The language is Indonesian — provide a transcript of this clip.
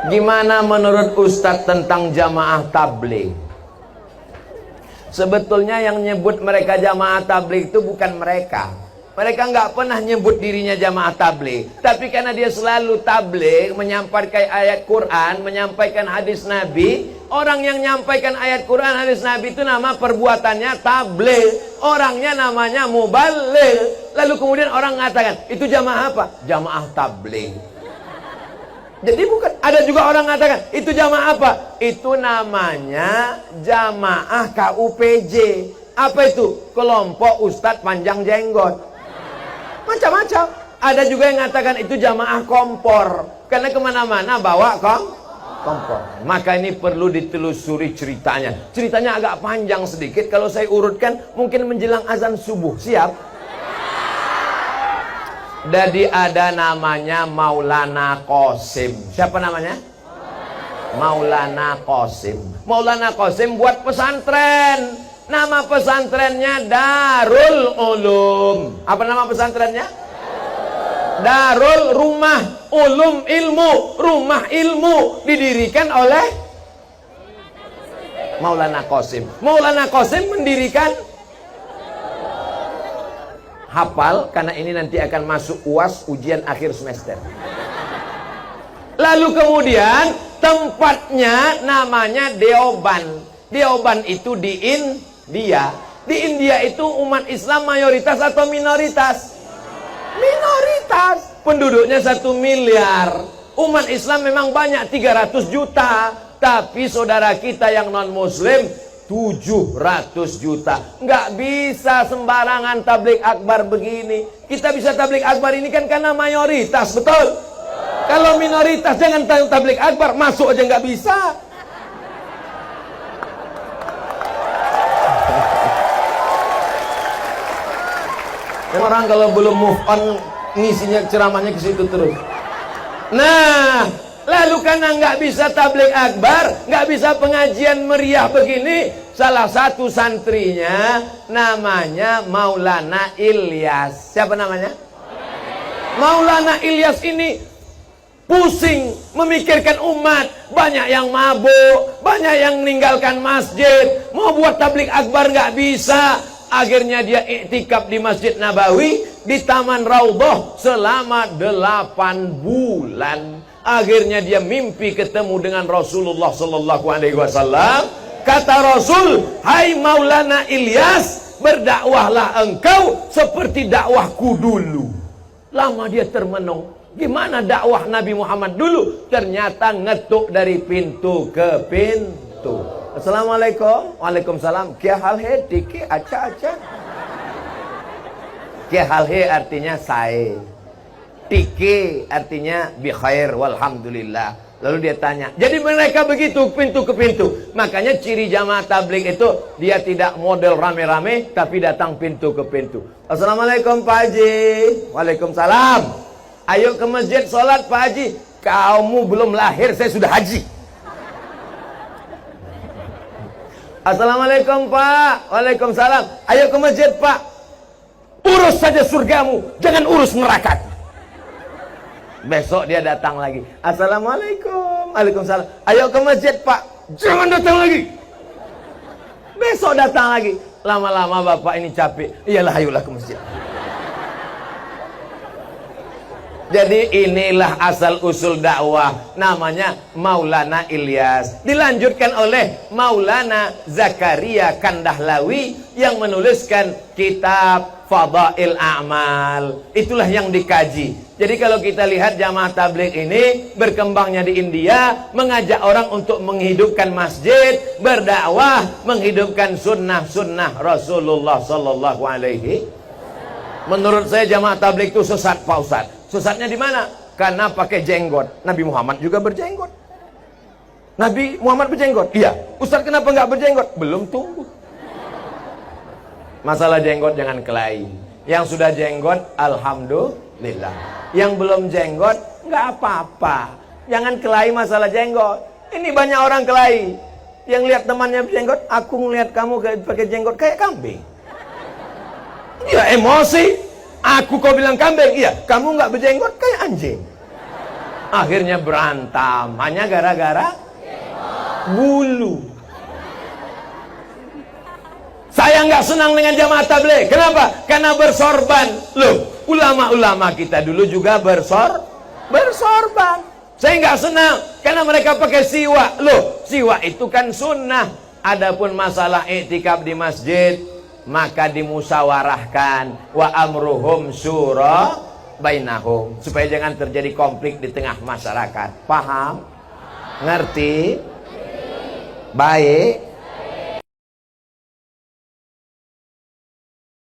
Gimana menurut Ustadz tentang jamaah tabligh? Sebetulnya yang nyebut mereka jamaah tabligh itu bukan mereka. Mereka nggak pernah nyebut dirinya jamaah tabligh. Tapi karena dia selalu tabligh, menyampaikan ayat Quran, menyampaikan hadis Nabi. Orang yang menyampaikan ayat Quran, hadis Nabi itu nama perbuatannya tabligh. Orangnya namanya mubaligh. Lalu kemudian orang mengatakan, itu jamaah apa? Jamaah tabligh. Jadi bukan, ada juga orang mengatakan, itu jamaah apa? Itu namanya jamaah KUPJ. Apa itu? Kelompok Ustadz Panjang Jenggot. Macam-macam. Ada juga yang mengatakan itu jamaah kompor. Karena kemana-mana bawa kompor. Maka ini perlu ditelusuri ceritanya. Ceritanya agak panjang sedikit. Kalau saya urutkan, mungkin menjelang azan subuh. Siap? Jadi ada namanya Maulana Qasim. Siapa namanya? Maulana Qasim. Maulana Qasim buat pesantren. Nama pesantrennya Darul Ulum. Apa nama pesantrennya? Darul Rumah Ulum Ilmu. Rumah ilmu didirikan oleh Maulana Qasim. Maulana Qasim mendirikan, hafal, karena ini nanti akan masuk UAS, ujian akhir semester. Lalu kemudian tempatnya namanya Deoban. Deoban itu di India. Di India itu umat Islam mayoritas atau minoritas? Minoritas. Penduduknya 1 miliar. Umat Islam memang banyak, 300 juta. Tapi saudara kita yang non muslim 700 juta. Nggak bisa sembarangan tabligh akbar begini. Kita bisa tabligh akbar ini kan karena mayoritas, betul? Kalau minoritas jangan tabligh akbar, masuk aja nggak bisa. Dan orang kalau belum move on, ngisinya ceramahnya ke situ terus. Nah, lalu karena nggak bisa tabligh akbar, nggak bisa pengajian meriah begini, salah satu santrinya namanya Maulana Ilyas. Siapa namanya? Maulana Ilyas ini pusing memikirkan umat. Banyak yang mabuk, banyak yang meninggalkan masjid. Mau buat tabligh akbar nggak bisa. Akhirnya dia iktikaf di Masjid Nabawi, di Taman Raudhah selama 8 bulan. Akhirnya dia mimpi ketemu dengan Rasulullah Sallallahu Alaihi Wasallam. Kata Rasul, hai Maulana Ilyas, berdakwahlah engkau seperti dakwahku dulu. Lama dia termenung, gimana dakwah Nabi Muhammad dulu? Ternyata ngetuk dari pintu ke pintu. Assalamualaikum. Waalaikumsalam. Kya hal hai? Diki acha. Kya hal hai artinya saya. Tiki artinya bi khair walhamdulillah. Lalu dia tanya, jadi mereka begitu pintu ke pintu. Makanya ciri jamaah tabligh itu dia tidak model rame-rame, tapi datang pintu ke pintu. Assalamualaikum Pak Haji. Waalaikumsalam. Ayo ke masjid sholat Pak Haji. Kamu belum lahir, saya sudah haji. Assalamualaikum Pak. Waalaikumsalam. Ayo ke masjid Pak. Urus saja surgamu, jangan urus neraka. Besok dia datang lagi. Assalamualaikum. Waalaikumsalam. Ayo ke masjid Pak. Jangan datang lagi. Besok datang lagi. Lama-lama bapak ini capek. Iyalah, ayolah ke masjid. Jadi inilah asal usul dakwah, namanya Maulana Ilyas. Dilanjutkan oleh Maulana Zakaria Kandahlawi yang menuliskan kitab Fadail A'mal. Itulah yang dikaji. Jadi kalau kita lihat jamaah tabligh ini berkembangnya di India, mengajak orang untuk menghidupkan masjid, berdakwah, menghidupkan sunnah-sunnah Rasulullah Sallallahu Alaihi. Menurut saya jamaah tabligh itu sesat, Pak Ustadz. Sesatnya di mana? Karena pakai jenggot. Nabi Muhammad juga berjenggot. Nabi Muhammad berjenggot? Iya. Ustadz kenapa nggak berjenggot? Belum tumbuh. Masalah jenggot jangan kelahi. Yang sudah jenggot, alhamdulillah. Yang belum jenggot, nggak apa-apa. Jangan kelahi masalah jenggot. Ini banyak orang kelahi. Yang lihat temannya berjenggot, aku ngelihat kamu pakai jenggot kayak kambing. Dia emosi. Aku kau bilang kambing, iya. Kamu nggak berjenggot kayak anjing. Akhirnya berantem hanya gara-gara bulu. Saya nggak senang dengan jamaah tabligh. Kenapa? Karena bersorban. Loh, ulama-ulama kita dulu juga bersorban. Saya nggak senang karena mereka pakai siwak. Loh, siwak itu kan sunnah. Adapun masalah iktikaf di masjid, maka dimusyawarahkan. Wa amruhum syura bainahum, supaya jangan terjadi konflik di tengah masyarakat. Paham? Ngerti? Baik.